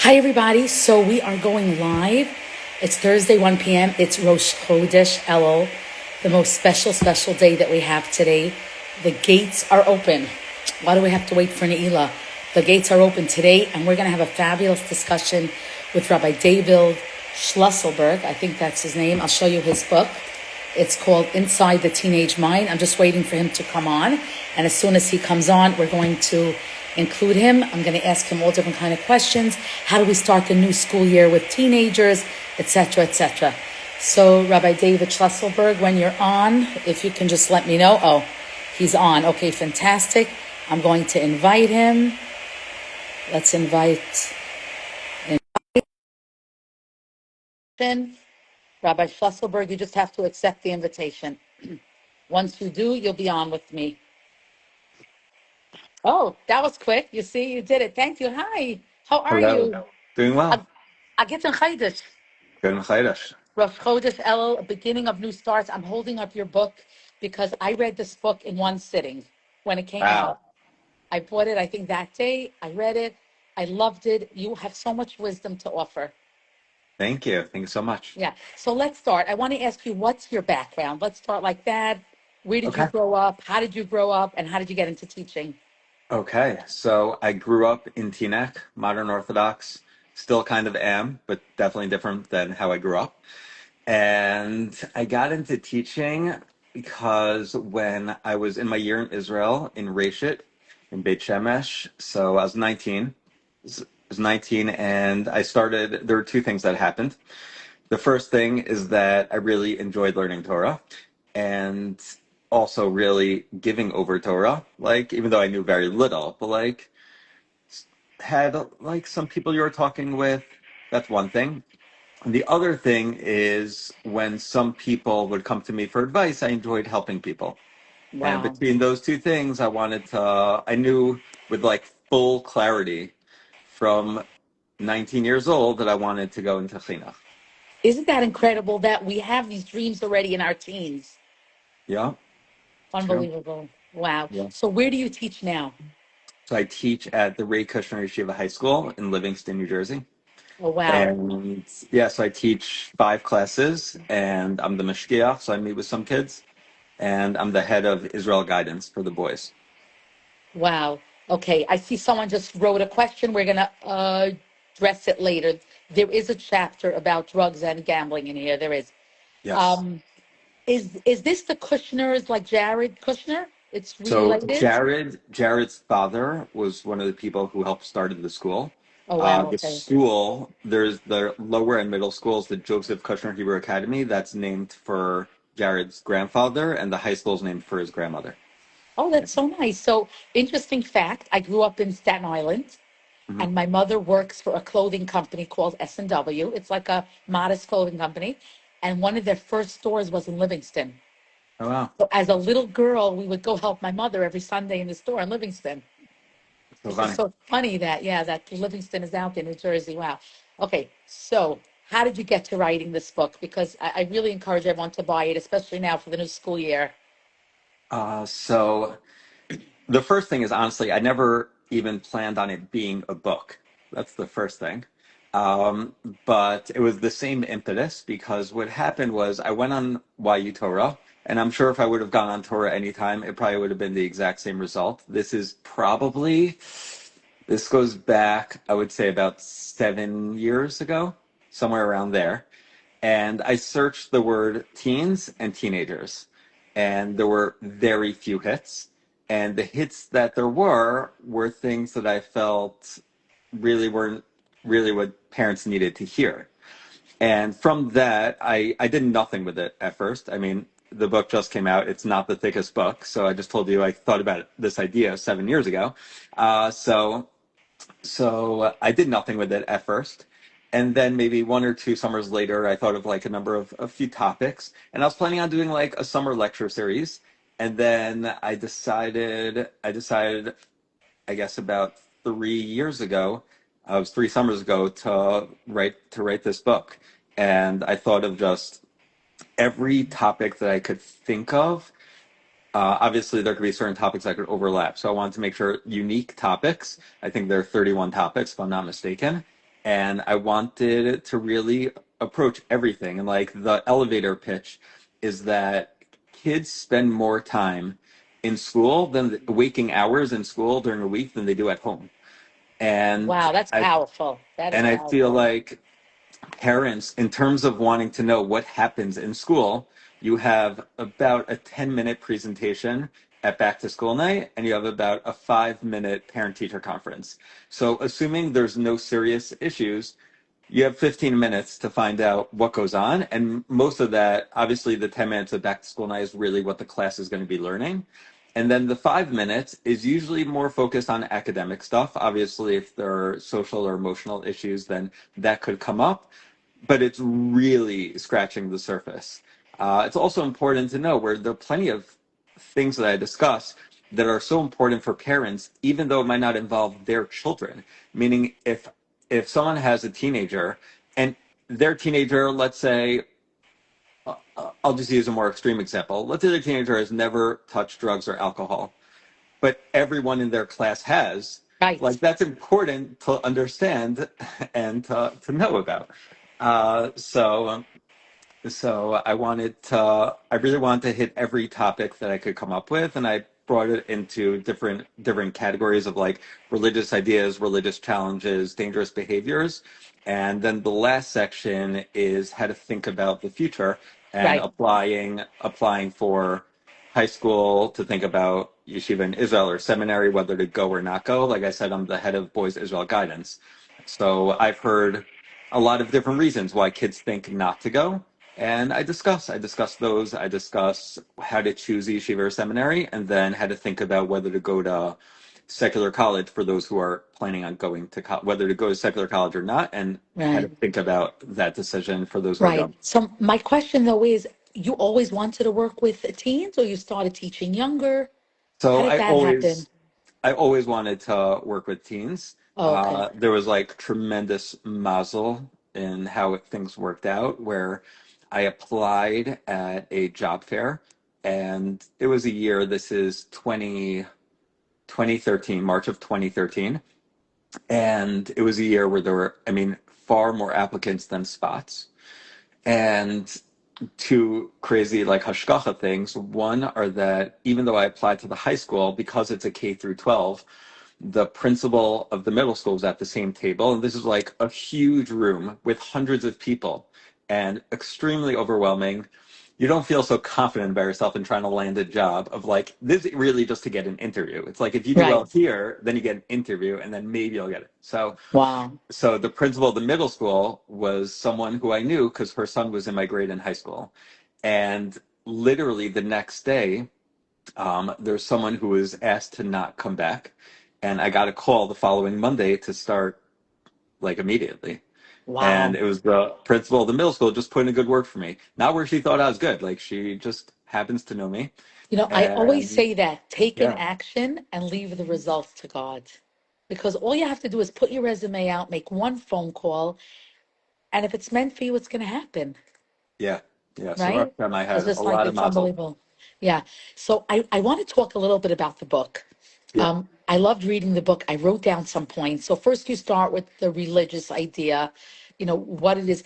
Hi, everybody. So we are going live. It's Thursday, 1 p.m. It's Rosh Chodesh Elul, the most special day that we have today. The gates are open. Why do we have to wait for Ne'ilah? The gates are open today, and we're going to have a fabulous discussion with Rabbi David Schlusselberg. I think that's his name. I'll show you his book. It's called Inside the Teenage Mind. I'm just waiting for him to come on. And as soon as he comes on, we're going to include him. I'm going to ask him all different kind of questions. How do we start the new school year with teenagers, etc., etc. So Rabbi David Schlusselberg, when you're on, if you can just let me know. Oh, he's on. Okay, fantastic. I'm going to invite him. Let's invite Rabbi Schlusselberg. You just have to accept the invitation. Once you do, you'll be on with me. Oh, that was quick. You see, you did it. Thank you. Hi. How are Hello. you? Doing well. I get in Chodesh. Good Chodesh. Rosh Chodesh Elul, a beginning of new starts. I'm holding up your book because I read this book in one sitting when it came Wow. out. I bought it, I think, that day. I read it. I loved it. You have so much wisdom to offer. Thank you. Thank you so much. Yeah. So let's start. I want to ask you, what's your background? Let's start like that. Where did you Okay. grow up? How did you grow up? And how did you get into teaching? Okay. So I grew up in Teaneck, modern Orthodox. Still kind of am, but definitely different than how I grew up. And I got into teaching because when I was in my year in Israel, in Reshit, in Beit Shemesh, so I was 19. I was 19 and I started, there were two things that happened. The first thing is that I really enjoyed learning Torah and also really giving over Torah. Like, even though I knew very little, but like, had like some people you were talking with. That's one thing. And the other thing is when some people would come to me for advice, I enjoyed helping people. And Wow. between those two things, I knew with like full clarity from 19 years old that I wanted to go into chinuch. Isn't that incredible that we have these dreams already in our teens? Yeah, true. Unbelievable. Wow. Yeah. So where do you teach now? So I teach at the Ray Kushner Yeshiva High School in Livingston, New Jersey. Oh, wow. And yeah, so I teach 5 classes and I'm the mashgiach, so I meet with some kids. And I'm the head of Israel guidance for the boys. Wow. Okay. I see someone just wrote a question. We're going to address it later. There is a chapter about drugs and gambling in here. There is. Yes. Um, is this the Kushners, like Jared Kushner? It's So related? Jared's father was one of the people who helped started the school. Oh, wow. The Okay. school, there's the lower and middle schools, the Joseph Kushner Hebrew Academy, that's named for Jared's grandfather, and the high school is named for his grandmother. Oh, that's so nice. So, interesting fact, I grew up in Staten Island. Hmm. And my mother works for a clothing company called S&W. It's like a modest clothing company. And one of their first stores was in Livingston. Oh wow, So as a little girl, we would go help my mother every Sunday in the store in Livingston. so It's just funny. so funny that, yeah, that Livingston is out in New Jersey. Wow. Okay, so how did you get to writing this book? Because I really encourage everyone to buy it, especially now for the new school year. So the first thing is honestly, I never even planned on it being a book. That's the first thing. Um, but it was the same impetus because what happened was I went on YU Torah, and I'm sure if I would have gone on Torah anytime, it probably would have been the exact same result. This goes back, I would say, about 7 years ago, somewhere around there. And I searched the word teens and teenagers, and there were very few hits. And the hits that there were things that I felt really weren't really what parents needed to hear. And from that, I did nothing with it at first. I mean, the book just came out. It's not the thickest book. So I just told you I thought about this idea 7 years ago. So I did nothing with it at first. And then maybe 1 or 2 summers later, I thought of like a few topics. And I was planning on doing like a summer lecture series. And then I decided, I guess about 3 years ago, it was 3 summers ago to write this book. And I thought of just every topic that I could think of. Obviously, there could be certain topics that could overlap. So I wanted to make sure unique topics. I think there are 31 topics, if I'm not mistaken. and I wanted to really approach everything. And like the elevator pitch is that kids spend more time in school than the waking hours in school during a week than they do at home. And Wow, that's I powerful. That is and I feel powerful. like parents, in terms of wanting to know what happens in school, you have about a 10-minute presentation at back to school night, and you have about a 5-minute parent teacher conference. So, assuming there's no serious issues, you have 15 minutes to find out what goes on. And most of that, obviously, the 10 minutes of back to school night is really what the class is going to be learning. And then the 5 minutes is usually more focused on academic stuff. Obviously, if there are social or emotional issues, then that could come up, but it's really scratching the surface. It's also important to know where there are plenty of things that I discuss that are so important for parents, even though it might not involve their children. Meaning, if someone has a teenager and their teenager, let's say, I'll just use a more extreme example. Let's say their teenager has never touched drugs or alcohol, but everyone in their class has. Right. Like that's important to understand and to know about. So I really wanted to hit every topic that I could come up with, and I brought it into different categories of like religious ideas, religious challenges, dangerous behaviors, and then the last section is how to think about the future and Right. applying for high school to think about yeshiva in Israel or seminary, whether to go or not go. Like I said, I'm the head of Boys Israel Guidance, so I've heard a lot of different reasons why kids think not to go, and I discuss those. I discuss how to choose yeshiva or seminary, and then how to think about whether to go to secular college for those who are planning on going to whether to go to secular college or not, and how to Right. think about that decision for those who are Right. going. So my question though is, you always wanted to work with teens, or you started teaching younger? How So did I that happen? always I always wanted to work with teens. Oh, okay. There was like tremendous mazel in how things worked out, where I applied at a job fair, and it was a year. This is 2013, March of 2013. And it was a year where there were, I mean, far more applicants than spots. And two crazy like hashgacha things. One are that even though I applied to the high school, because it's a K through 12, the principal of the middle school was at the same table. And this is like a huge room with hundreds of people and extremely overwhelming. You don't feel so confident about yourself in trying to land a job of like, this is really just to get an interview. It's like if you do Right. well here, then you get an interview and then maybe you'll get it. Wow. So the principal of the middle school was someone who I knew because her son was in my grade in high school. And literally the next day, there's someone who was asked to not come back. And I got a call the following Monday to start like immediately. And Wow. it was the principal of the middle school just putting a good word for me. Not where she thought I was good. Like she just happens to know me. I always And say that take an yeah, action and leave the results to God. Because all you have to do is put your resume out, make one phone call, and if it's meant for you, it's going to happen. yeah, yeah. So Right? Rosh Hashanah, I It's had a just like, lot of it's mazel. unbelievable. Yeah. So I want to talk a little bit about the book. Yeah. I loved reading the book. I wrote down some points. So first you start with the religious idea, what it is.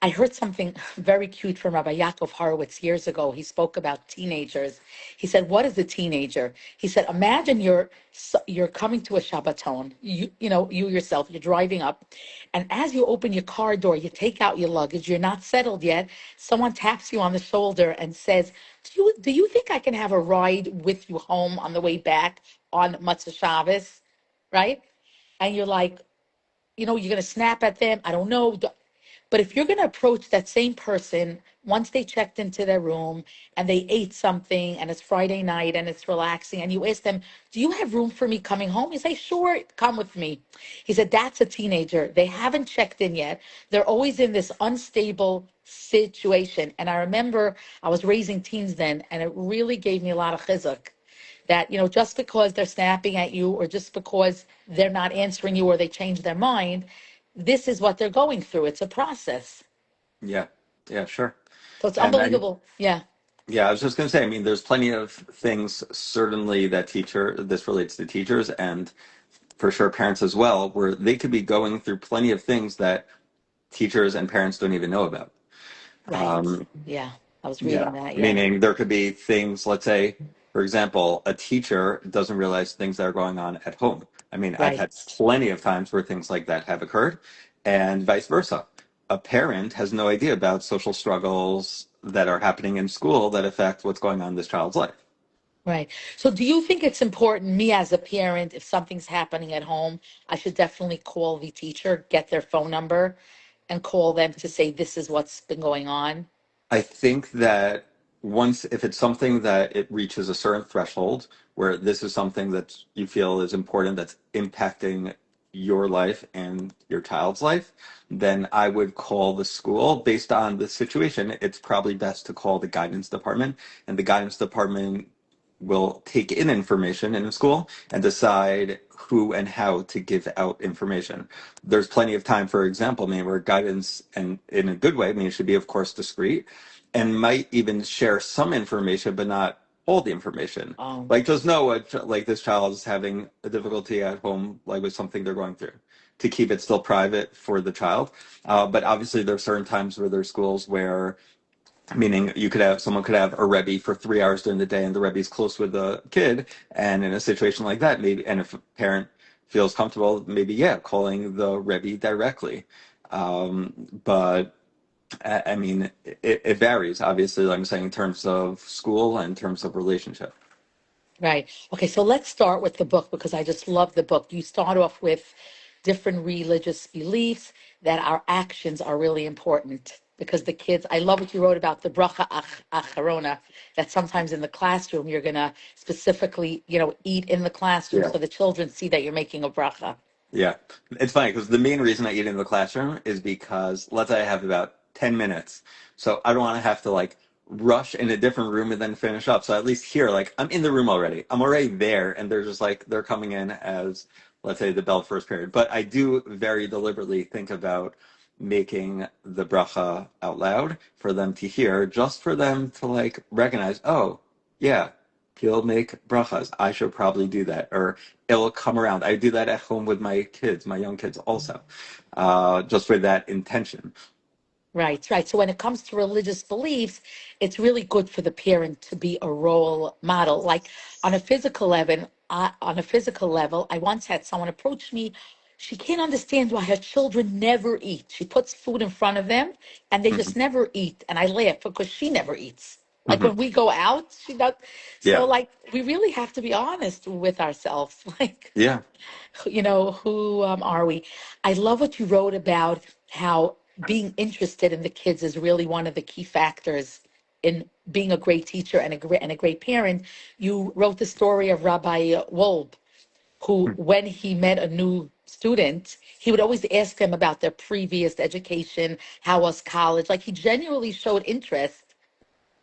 I heard something very cute from Rabbi Yaakov Horowitz years ago. He spoke about teenagers. He said, "What is a teenager?" He said, "Imagine you're coming to a Shabbaton. You yourself, you're driving up, and as you open your car door, you take out your luggage. You're not settled yet. Someone taps you on the shoulder and says, "Do you think I can have a ride with you home on the way back on Matzah Shabbos?" Right? And you're like, you're going to snap at them. I don't know. But if you're going to approach that same person once they checked into their room and they ate something and it's Friday night and it's relaxing and you ask them, "Do you have room for me coming home?" You say, "Sure, come with me." He said, "That's a teenager. They haven't checked in yet. They're always in this unstable situation." And I remember I was raising teens then, and it really gave me a lot of chizuk that, just because they're snapping at you or just because they're not answering you or they change their mind, this is what they're going through. It's a process. Yeah. Yeah, sure. So it's And I, unbelievable. Yeah. yeah, I was just going to say, I mean, there's plenty of things certainly that this relates to teachers, and for sure parents as well, where they could be going through plenty of things that teachers and parents don't even know about. Right. Um, Yeah. I was yeah, reading that. Yeah. meaning there could be things, let's say, for example, a teacher doesn't realize things that are going on at home. I mean, I've Right. had plenty of times where things like that have occurred, and vice versa. A parent has no idea about social struggles that are happening in school that affect what's going on in this child's life. Right. So do you think it's important, me as a parent, if something's happening at home, I should definitely call the teacher, get their phone number, and call them to say this is what's been going on? I think that once, if it's something that it reaches a certain threshold where this is something that you feel is important, that's impacting your life and your child's life, then I would call the school based on the situation. It's probably best to call the guidance department, and the guidance department will take in information in a school and decide who and how to give out information. There's plenty of time, for example, I mean, where guidance, and in a good way, I mean, it should be, of course, discreet and might even share some information, but not all the information. Oh, Like, just know like this child is having a difficulty at home, like with something they're going through, to keep it still private for the child. But obviously, there are certain times where there's schools where, meaning you could have someone could have a rebbe for 3 hours during the day, and the rebbe's close with the kid, and in a situation like that, maybe, and if a parent feels comfortable, maybe yeah, calling the rebbe directly. But I mean, it varies, obviously, like I'm saying, in terms of school and in terms of relationship. right. Okay, so let's start with the book because I just love the book. You start off with different religious beliefs that our actions are really important because the kids, I love what you wrote about the bracha acharona, that sometimes in the classroom you're going to specifically, eat in the classroom Yeah. so the children see that you're making a bracha. Yeah, it's funny because the main reason I eat in the classroom is because let's say I have about 10 minutes. So I don't want to have to like rush in a different room and then finish up. So at least here, like I'm in the room already. I'm already there and they're just like they're coming in as, let's say, the bell first period. But I do very deliberately think about making the bracha out loud for them to hear, just for them to like recognize, oh, yeah, he'll make brachas. I should probably do that. Or it'll come around. I do that at home with my kids, my young kids also, just with that intention. Right, right. So when it comes to religious beliefs, it's really good for the parent to be a role model. Like on a physical level, I once had someone approach me. She can't understand why her children never eat. She puts food in front of them and they just Mhm. never eat. And I laugh because she never eats. Like Mhm. when we go out, she does. So Yeah, like we really have to be honest with ourselves. Like yeah, who are we? I love what you wrote about how being interested in the kids is really one of the key factors in being a great teacher and a great parent. You wrote the story of Rabbi Wolb, who, when he met a new student, he would always ask them about their previous education, how was college. Like he genuinely showed interest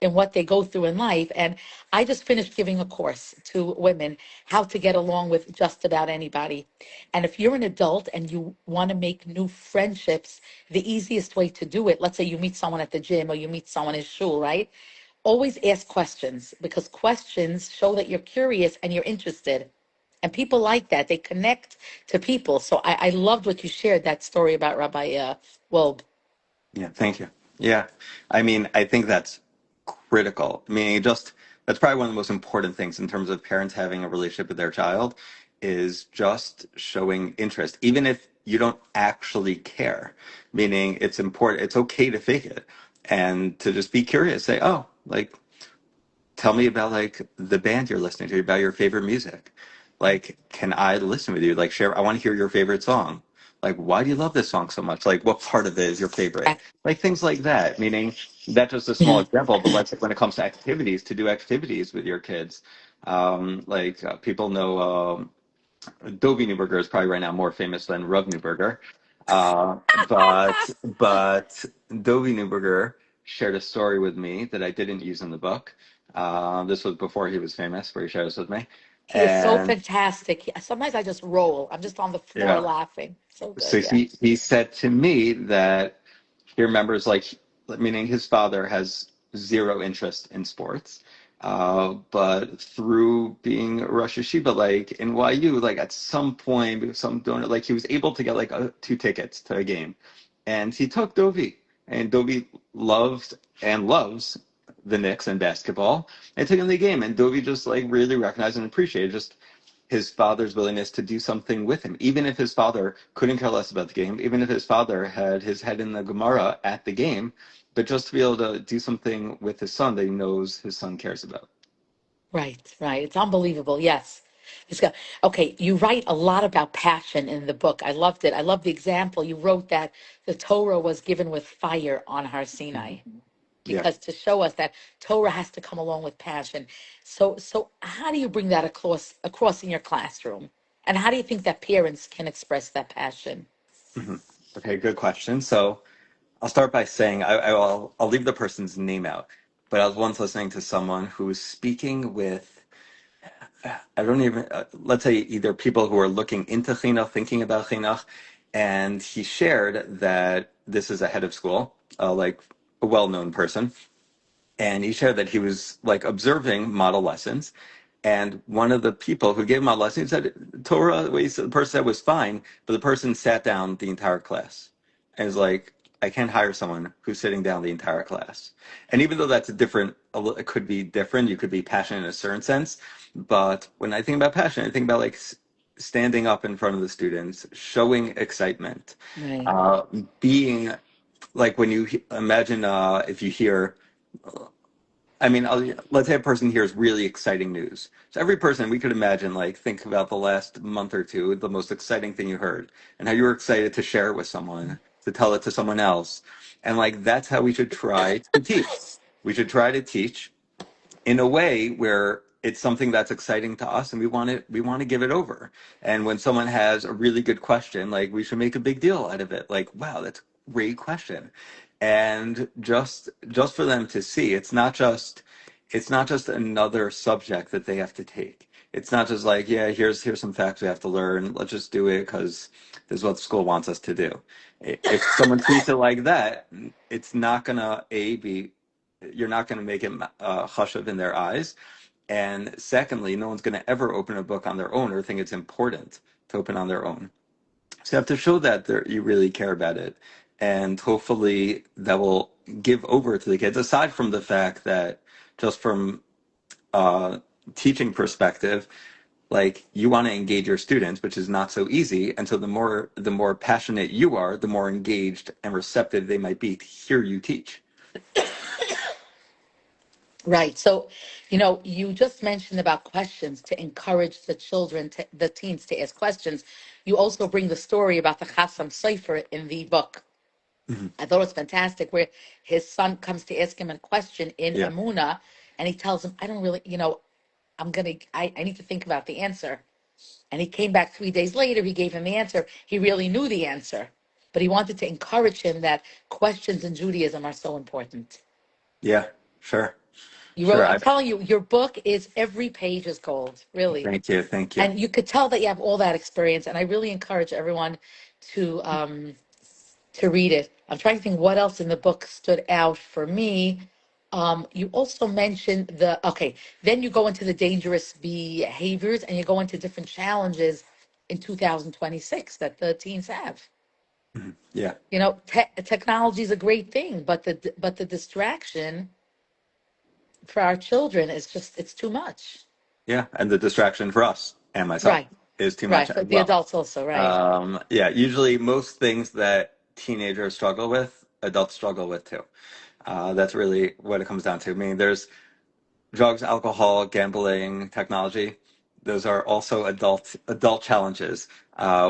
in what they go through in life. And I just finished giving a course to women how to get along with just about anybody. And if you're an adult and you want to make new friendships, the easiest way to do it, let's say you meet someone at the gym or you meet someone in shul, right? Always ask questions because questions show that you're curious and you're interested. And people like that. They connect to people. So I loved what you shared, that story about Rabbi Wolb. yeah. Thank you. Yeah, I mean, I think that's critical. I mean, just that's probably one of the most important things in terms of parents having a relationship with their child is just showing interest, even if you don't actually care. Meaning, it's important. It's okay to fake it and to just be curious. Say, oh, like tell me about like the band you're listening to, about your favorite music. Like, can I listen with you? Like, share. I want to hear your favorite song. Like, why do you love this song so much? Like, what part of it is your favorite? Like things like that. Meaning, that's just a small Yeah. example. But let's when it comes to activities, to do activities with your kids. People know Dovey Newberger is probably right now more famous than Rub Newberger. But Dovey Newberger shared a story with me that I didn't use in the book. This was before he was famous, where he shared this with me. He is so And fantastic. Sometimes I just roll. I'm just on the floor yeah, laughing. So good. so Yeah. he said to me that he remembers like meaning his father has zero interest in sports. But through being a Rosh Yeshiva, like in YU, like at some point, because some donor, like he was able to get like two tickets to a game, and he took Dovi, and Dovi loved and loves the Knicks and basketball, and took him to the game, and Dovi just like really recognized and appreciated just his father's willingness to do something with him, even if his father couldn't care less about the game, even if his father had his head in the Gemara at the game, but just to be able to do something with his son that he knows his son cares about. Right, right. It's unbelievable. Yes. It's got, okay, you write a lot about passion in the book. I loved it. I love the example. You wrote that the Torah was given with fire on Har Sinai Yeah. because to show us that Torah has to come along with passion. So how do you bring that across in your classroom? And how do you think that parents can express that passion? Mhm. Okay, good question. So I'll start by saying I'll leave the person's name out, but I was once listening to someone who was speaking with I don't even let's say either people who are looking into chinuch, thinking about chinuch, and he shared that this is a head of school, like a well-known person, and he shared that he was like observing model lessons, and one of the people who gave model lessons said Torah, what he said, the person said was fine, but the person sat down the entire class, and was like, I can't hire someone who's sitting down the entire class. And even though that's a different, it could be different, you could be passionate in a certain sense, but when I think about passion, I think about like standing up in front of the students, showing excitement, Right. uh, being like when you imagine if you hear I mean, let's say a person hears really exciting news. So every person we could imagine, like, think about the last month or two, the most exciting thing you heard, and how you were excited to share it with someone, to tell it to someone else, and like that's how we should try to teach. We should try to teach in a way where it's something that's exciting to us and we want to give it over. And when someone has a really good question, like we should make a big deal out of it. Like, wow, that's a great question. And just for them to see, it's not just another subject that they have to take. It's not just like, yeah, here's some facts we have to learn. Let's just do it because this is what the school wants us to do. If someone treats it like that, it's not gonna a be you're not going to make it chashuv in their eyes. And secondly, no one's going to ever open a book on their own or think it's important to open on their own. So you have to show that you really care about it. And hopefully that will give over to the kids, aside from the fact that just from a teaching perspective, like you want to engage your students, which is not so easy. And so the more passionate you are, the more engaged and receptive they might be to hear you teach. Right. So, you just mentioned about questions to encourage the children, the teens to ask questions. You also bring the story about the Chassam Sofer in the book. Mhm. I thought it was fantastic where his son comes to ask him a question in Yeah. Emuna and he tells him, I don't really, I need to think about the answer. And he came back 3 days later, he gave him the answer. He really knew the answer, but he wanted to encourage him that questions in Judaism are so important. Yeah. Sure. You Sure. wrote, I'm telling you, your book is every page is gold, really. Thank you. Thank you. And you could tell that you have all that experience. And I really encourage everyone to um, to read it. I'm trying to think what else in the book stood out for me. You also mentioned then you go into the dangerous behaviors and you go into different challenges in 2026 that the teens have. Mhm. Yeah. Technology is a great thing, but the distraction for our children is just it's too much. Yeah. And the distraction for us and myself Right, is too much right. For as the well. adults also, right. Yeah. Usually, most things that teenagers struggle with, adults struggle with too. That's really what it comes down to. I mean, there's drugs, alcohol, gambling, technology. Those are also adult challenges.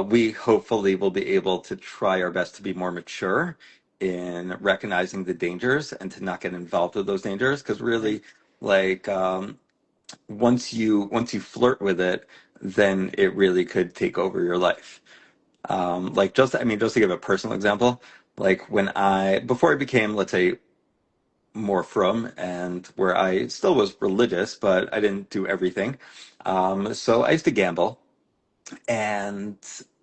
We hopefully will be able to try our best to be more mature in recognizing the dangers and to not get involved with those dangers. Because Right. really, like once you flirt with it, then it really could take over your life. Like just to give a personal example, like when before I became, let's say, more from and where I still was religious, but I didn't do everything. So I used to gamble, and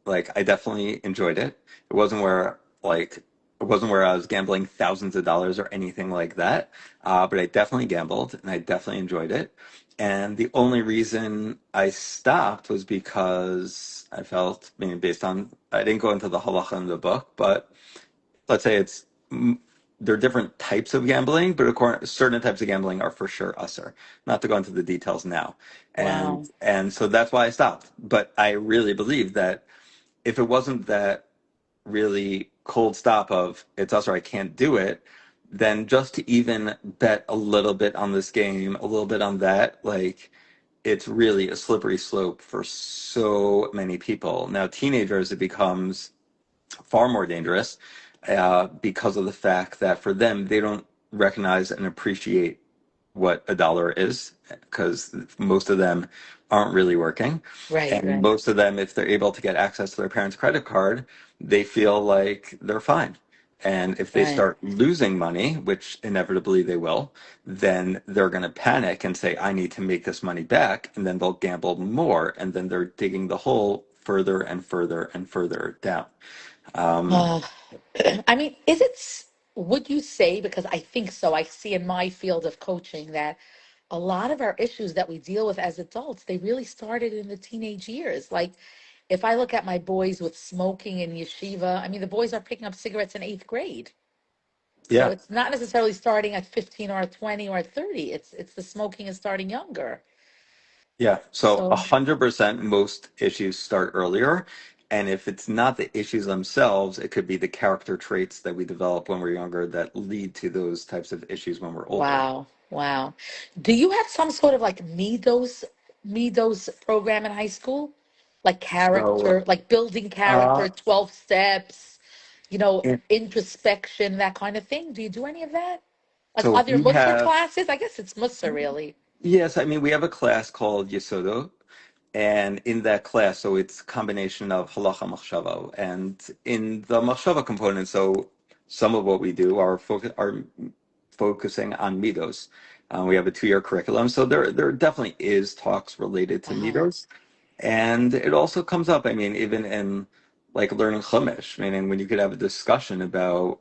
like I definitely enjoyed it. It wasn't where like it wasn't where I was gambling thousands of dollars or anything like that. But I definitely gambled and I definitely enjoyed it. And the only reason I stopped was because I felt, I mean, based on, I didn't go into the halacha in the book, but let's say there are different types of gambling, but of course, certain types of gambling are for sure usser. Not to go into the details now, and Wow. and so that's why I stopped. But I really believe that if it wasn't that really cold stop of it's usser, I can't do it, then just to even bet a little bit on this game, a little bit on that, like it's really a slippery slope for so many people. Now, teenagers, it becomes far more dangerous because of the fact that for them, they don't recognize and appreciate what a dollar is because most of them aren't really working. Right, And right, most of them, if they're able to get access to their parents' credit card, they feel like they're fine. And if they right. start losing money, which inevitably they will, then they're going to panic and say, I need to make this money back. And then they'll gamble more. And then they're digging the hole further and further and further down. Um, Uh, I mean, would you say, because I think so, I see in my field of coaching that a lot of our issues that we deal with as adults, they really started in the teenage years. Like, if I look at my boys with smoking in yeshiva, I mean, the boys are picking up cigarettes in eighth grade. So yeah. it's not necessarily starting at 15 or at 20 or at 30. It's the smoking is starting younger. Yeah, so So 100% most issues start earlier. And if it's not the issues themselves, it could be the character traits that we develop when we're younger that lead to those types of issues when we're older. wow, wow. Do you have some sort of like me those program in high school? Like So, character, like building character, uh, 12 steps, and introspection, that kind of thing? Do you do any of that? Like so are there we Musser have, classes? I guess it's Musser really. yes, I mean, we have a class called Yesodo, and in that class, so it's a combination of halacha machshava, and in the machshava component, so some of what we do are focusing on midos. We have a 2 year curriculum, so there definitely is talks related to Wow. midos, and it also comes up. I mean, even in like learning chumash, meaning when you could have a discussion about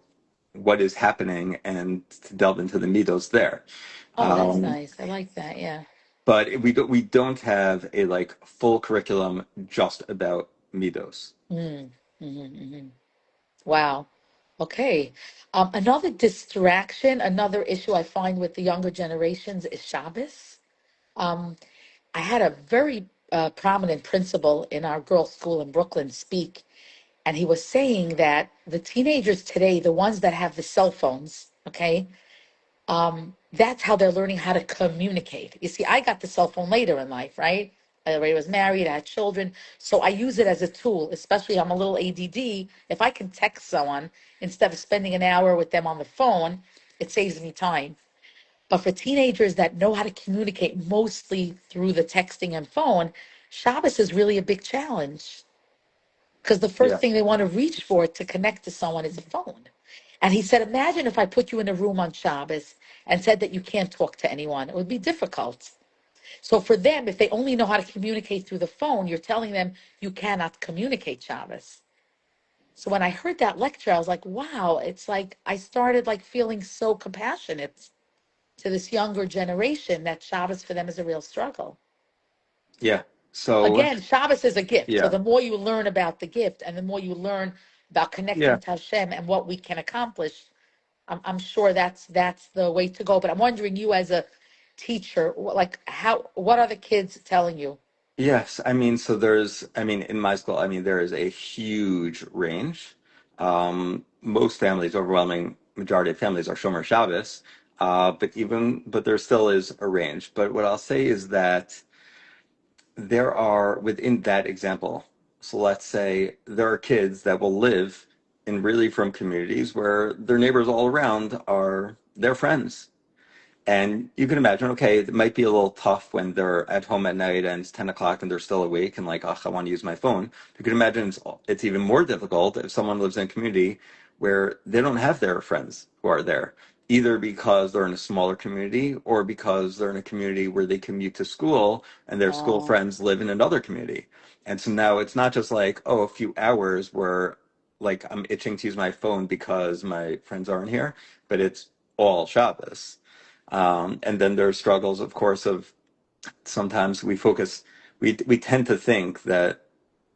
what is happening and to delve into the midos there. Oh, that's Um, nice. I like that. Yeah. but we don't have a like full curriculum just about midos. Mm, wow. Okay. Another distraction, another issue I find with the younger generations is Shabbos. Um, I had a very prominent principal in our girls' school in Brooklyn speak, and he was saying that the teenagers today, the ones that have the cell phones, okay, that's how they're learning how to communicate. You see, I got the cell phone later in life, right? I already was married, I had children. So I use it as a tool, especially I'm a little ADD. If I can text someone instead of spending an hour with them on the phone, it saves me time. But for teenagers that know how to communicate mostly through the texting and phone, Shabbos is really a big challenge because the first Yeah, thing they want to reach for to connect to someone is a phone. And he said, imagine if I put you in a room on Shabbos and said that you can't talk to anyone. It would be difficult. So for them, if they only know how to communicate through the phone, you're telling them you cannot communicate Shabbos. So when I heard that lecture, I was like, wow, it's like I started like feeling so compassionate to this younger generation that Shabbos for them is a real struggle. yeah. So Again, Shabbos is a gift. So yeah, the more you learn about the gift and the more you learn about connecting yeah. to Hashem and what we can accomplish, I'm sure that's the way to go. But I'm wondering, you as a teacher, what are the kids telling you? Yes, I mean, so I mean, in my school, I mean, there is a huge range. Most families, overwhelming majority of families are Shomer Shabbos, but there still is a range. But what I'll say is that there are within that example. So let's say there are kids that will live in really from communities where their neighbors all around are their friends. And you can imagine, okay, it might be a little tough when they're at home at night and it's 10 o'clock and they're still awake and like, oh, I want to use my phone. You can imagine it's even more difficult if someone lives in a community where they don't have their friends who are there, either because they're in a smaller community or because they're in a community where they commute to school and their school Oh, friends live in another community. And so now it's not just like, oh, a few hours where like I'm itching to use my phone because my friends aren't here, but it's all Shabbos. And then there are struggles, of course, of sometimes we tend to think that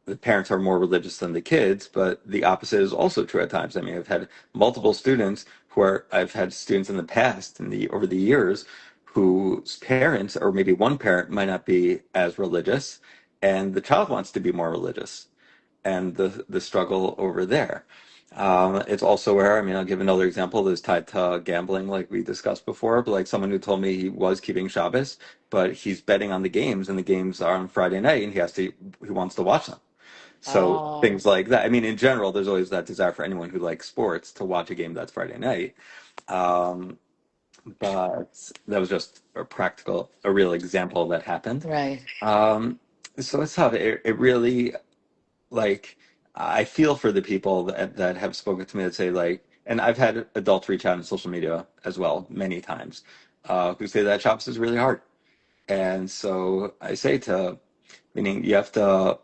the parents are more religious than the kids, but the opposite is also true at times. I mean, I've had multiple students I've had students in the past, over the years, whose parents, or maybe one parent, might not be as religious, and the child wants to be more religious, and the struggle over there. It's also where, I mean, I'll give another example that's tied to gambling, like we discussed before, but like someone who told me he was keeping Shabbos, but he's betting on the games, and the games are on Friday night, and he wants to watch them. So Oh, things like that. I mean, in general, there's always that desire for anyone who likes sports to watch a game that's Friday night. Um, but that was just a real example that happened. right, Um, so it's tough. It really, like, I feel for the people that have spoken to me that say, like, and I've had adults reach out on social media as well many times, who say that Shabbos is really hard. And so I say meaning you have to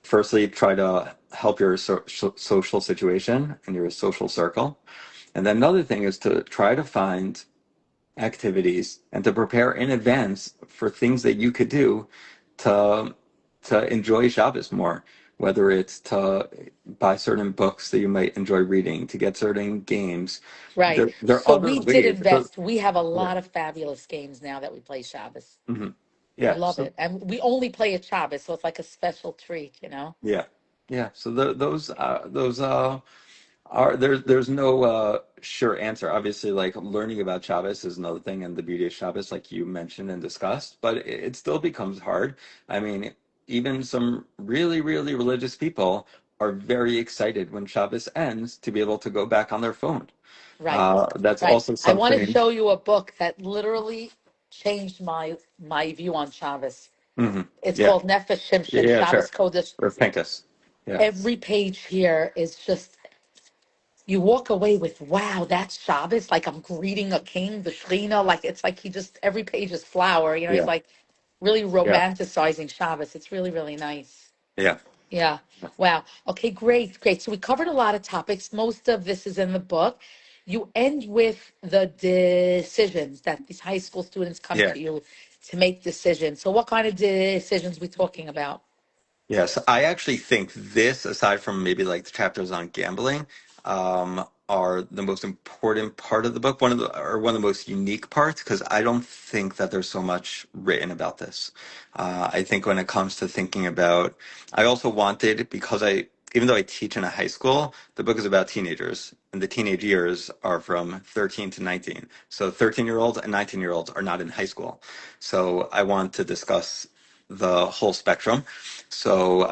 firstly try to help your social situation and your social circle. And then another thing is to try to find activities and to prepare in advance for things that you could do to enjoy Shabbos more, whether it's to buy certain books that you might enjoy reading, to get certain games. right. There are So other we did ways. invest. We have a Yeah. lot of fabulous games now that we play Shabbos. Hmm. We Yeah. love it. And we only play at Shabbos, so it's like a special treat, you know? Yeah. Yeah. So those there's no sure answer. Obviously, like learning about Shabbos is another thing, and the beauty of Shabbos, like you mentioned and discussed, but it still becomes hard. I mean, even some really, really religious people are very excited when Shabbos ends to be able to go back on their phone. Right, That's right. also I want to something. show you a book that literally changed my view on Shabbos. Hmm. It's Yeah, called Nefesh yeah, Shimshon, yeah, Shabbos sure. Kodesh. Or Pincus. Yeah, Every page here is just, you walk away with, wow, that's Shabbos. Like I'm greeting a king, the Shekhinah. Like it's like he just, every page is flower. You know, he's yeah, like really yeah, romanticizing Shabbos. It's really, really nice. yeah, Yeah. Wow. Okay, great, great. So we covered a lot of topics. Most of this is in the book. You end with the decisions that these high school students come yeah. to you to make decisions. So what kind of decisions we talking about? Yes, I actually think this, aside from maybe like the chapters on gambling, are the most important part of the book. One of the most unique parts, because I don't think that there's so much written about this. I think when it comes to thinking about, I also wanted, even though I teach in a high school, the book is about teenagers, and the teenage years are from 13 to 19. So 13-year-olds and 19-year-olds are not in high school. So I want to discuss the whole spectrum. So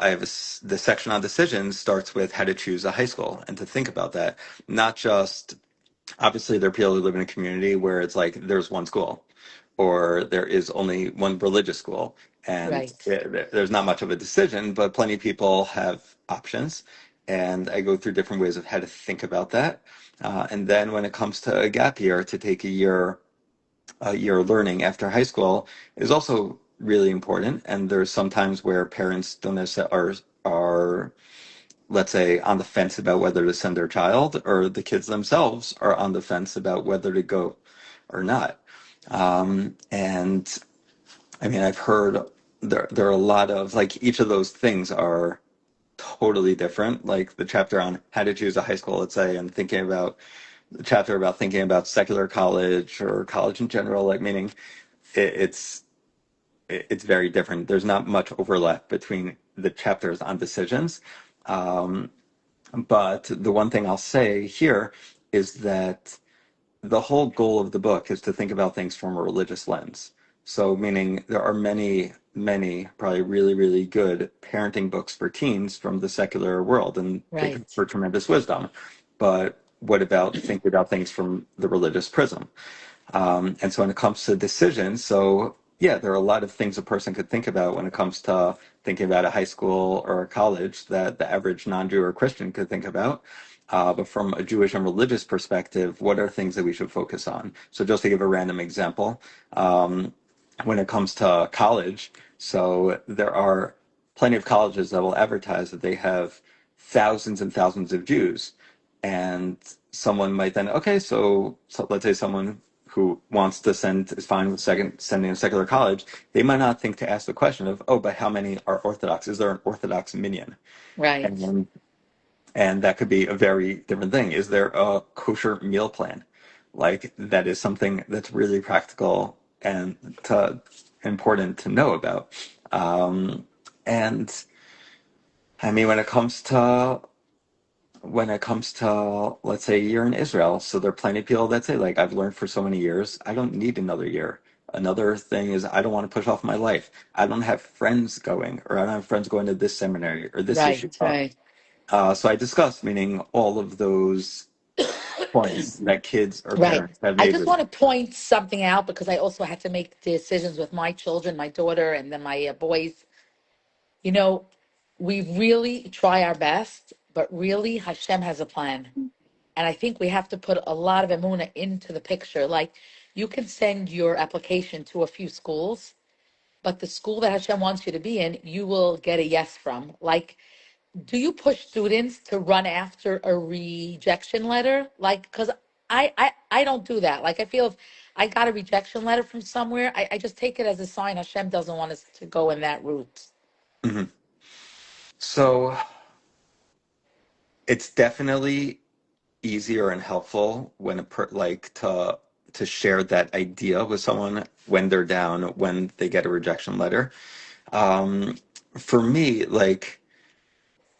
the section on decisions starts with how to choose a high school and to think about that. Not just, obviously there are people who live in a community where it's like there's one school or there is only one religious school and Right. there's not much of a decision, but plenty of people have options. And I go through different ways of how to think about that. And then when it comes to a gap year, to take a year learning after high school is also really important. And there's sometimes where parents don't necessarily are, let's say, on the fence about whether to send their child, or the kids themselves are on the fence about whether to go or not. And I mean, I've heard there are a lot of, like, each of those things are totally different. Like the chapter on how to choose a high school, let's say, and thinking about the chapter about thinking about secular college or college in general, like meaning it, it's it's very different. There's not much overlap between the chapters on decisions. Um, but the one thing I'll say here is that the whole goal of the book is to think about things from a religious lens. So, meaning there are many, many, probably really, really good parenting books for teens from the secular world, and they Right. confer tremendous wisdom. But what about thinking about things from the religious prism? And so when it comes to decisions, so yeah, there are a lot of things a person could think about when it comes to thinking about a high school or a college that the average non-Jew or Christian could think about. But from a Jewish and religious perspective, what are things that we should focus on? So just to give a random example, when it comes to college, so there are plenty of colleges that will advertise that they have thousands and thousands of Jews. And someone might then, okay, so let's say someone who wants to send is fine with sending a secular college, they might not think to ask the question of, oh, but how many are Orthodox? Is there an Orthodox minion? Right. And and that could be a very different thing. Is there a kosher meal plan? Like that is something that's really practical and important to know about. Um, and I mean, when it comes to, let's say you're in Israel, so there are plenty of people that say, like, I've learned for so many years, I don't need another year. Another thing is, I don't want to push off my life. I don't have friends going, or I don't have friends going to this seminary or this Right. yeshiva. Right. So I discussed, meaning all of those points that kids or Right. parents have I made just with. want to point something out because I also had to make decisions with my children, my daughter, and then my boys. You know, we really try our best, but really Hashem has a plan. And I think we have to put a lot of emuna into the picture. Like you can send your application to a few schools, but the school that Hashem wants you to be in, you will get a yes from. Like, do you push students to run after a rejection letter? Like, because I don't do that. Like, I feel if I got a rejection letter from somewhere, I just take it as a sign Hashem doesn't want us to go in that route. Mhm. So it's definitely easier and helpful when like to share that idea with someone when they're down, when they get a rejection letter. Um, for me, like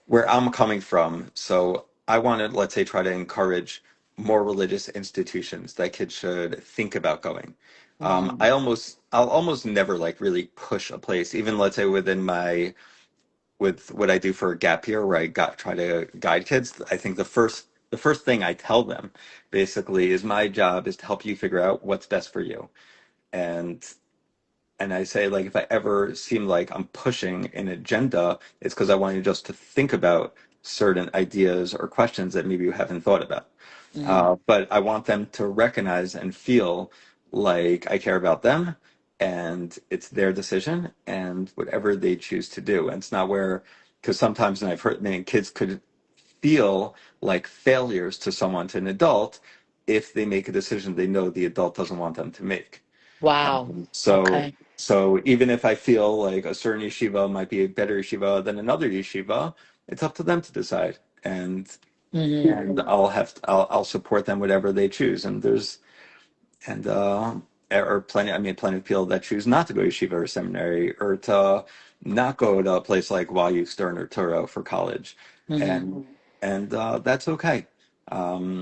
where I'm coming from, so I want to, let's say, try to encourage more religious institutions that kids should think about going. Hmm. I'll almost never like really push a place, even let's say with what I do for a gap year where try to guide kids. I think the first thing I tell them basically is my job is to help you figure out what's best for you. And and I say, like, if I ever seem like I'm pushing an agenda, it's because I want you just to think about certain ideas or questions that maybe you haven't thought about. Hmm. But I want them to recognize and feel like I care about them and it's their decision and whatever they choose to do. And it's not where, because sometimes, and I've heard many kids could feel like failures to someone, to an adult, if they make a decision they know the adult doesn't want them to make. Wow. So Okay. so even if I feel like a certain yeshiva might be a better yeshiva than another yeshiva, it's up to them to decide. Hmm. And I'll support them whatever they choose. And there's and or plenty I mean plenty of people that choose not to go to yeshiva or seminary or to not go to a place like YU Stern or Turo for college. Hmm. And that's okay. Um,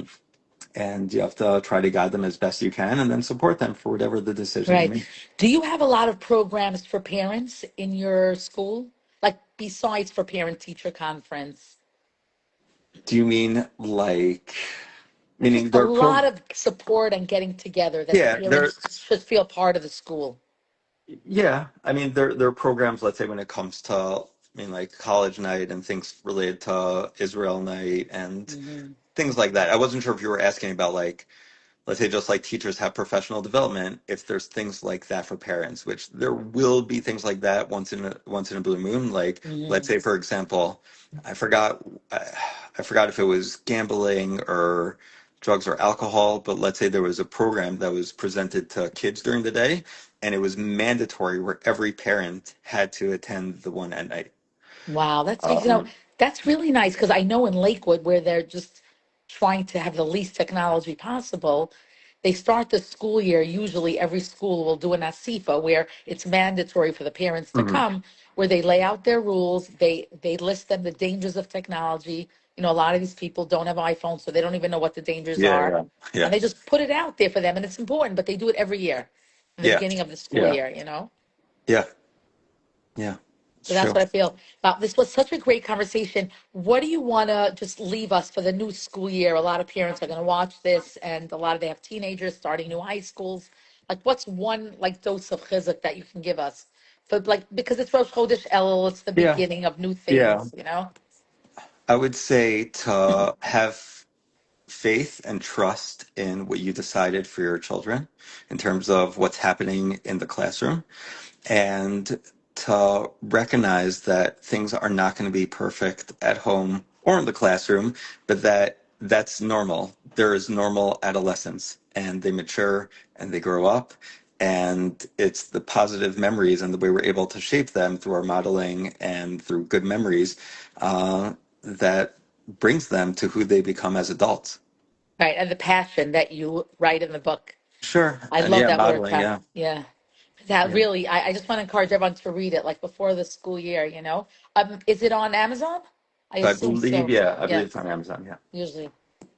and you have to try to guide them as best you can and then support them for whatever the decision they Right. make. Do you have a lot of programs for parents in your school? Like besides for parent teacher conference? Do you mean like Like just meaning a their lot of support and getting together that the yeah, they're parents should feel part of the school. yeah, I mean there are programs, let's say when it comes to like college night and things related to Israel night and Hmm. things like that. I wasn't sure if you were asking about like let's say just like teachers have professional development, if there's things like that for parents, which there will be things like that once in a blue moon. Like let's Hmm. say for example, I forgot I, I forgot if it was gambling or drugs or alcohol, but let's say there was a program that was presented to kids during the day, and it was mandatory where every parent had to attend the one at night. Wow, that's Um, that's really nice because I know in Lakewood where they're just trying to have the least technology possible, they start the school year. Usually, every school will do an ASIFA where it's mandatory for the parents to mhm. come, where they lay out their rules. They list them the dangers of technology. A lot of these people don't have iPhones, so they don't even know what the dangers Yeah, are, yeah, yeah, and they just put it out there for them, and it's important. But they do it every year in the yeah, beginning of the school yeah, year. yeah, yeah. So It's that's true. what I feel about. This was such a great conversation. What do you want to just leave us for the new school year? A lot of parents are going to watch this, and a lot of they have teenagers starting new high schools. Like, what's one like dose of chizuk that you can give us for like because it's Rosh Chodesh Elul, it's the Yeah, beginning of new yeah. things. I would say to have faith and trust in what you decided for your children in terms of what's happening in the classroom, and to recognize that things are not going to be perfect at home or in the classroom, but that's normal. There is normal adolescence, and they mature and they grow up, and it's the positive memories and the way we're able to shape them through our modeling and through good memories that brings them to who they become as adults. Right, and the passion that you write in the book. Sure, I and love yeah, that word, modeling, yeah, yeah. That yeah. really, I just want to encourage everyone to read it, like before the school year, you know. Is it on Amazon? I So I assume believe, so. yeah, I believe Yeah, it's on Amazon. Yeah, usually.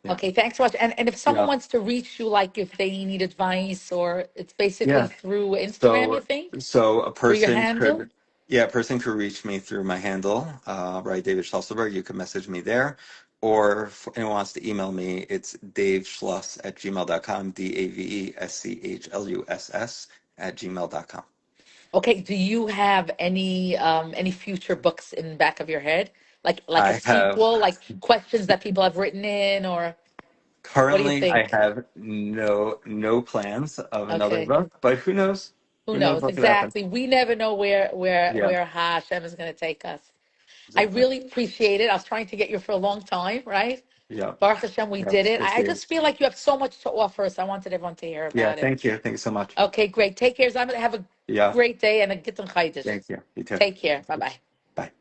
yeah, Okay, thanks so much. And if someone yeah, wants to reach you, like if they need advice, or it's basically yeah. through Instagram, you So, think? so a Through your person handle? could, yeah, a person could reach me through my handle, Rabbi David Schlusselberg. You can message me there, or if anyone wants to email me, it's daveschluss@gmail.com, DAVESCHLUSS@gmail.com. Okay, do you have any future books in the back of your head? Like a I have sequel, like questions that people have written in, or what do you currently, I think? have no plans of another Okay. book, but who knows? Who Who knows knows? what could happen? Exactly. We never know Yeah, where Hashem is going to take us. I exactly. really appreciate it. I was trying to get you for a long time, right? Yeah, Baruch Hashem, we yeah. did it. We'll I see. just feel like you have so much to offer, so I wanted everyone to hear Yeah, about it. thank you. Thank you so much. Okay, great. Take care. I'm going to have a Yeah, great day and a Gittin Chaydish. thank you. You too. Take care. Bye Bye. bye.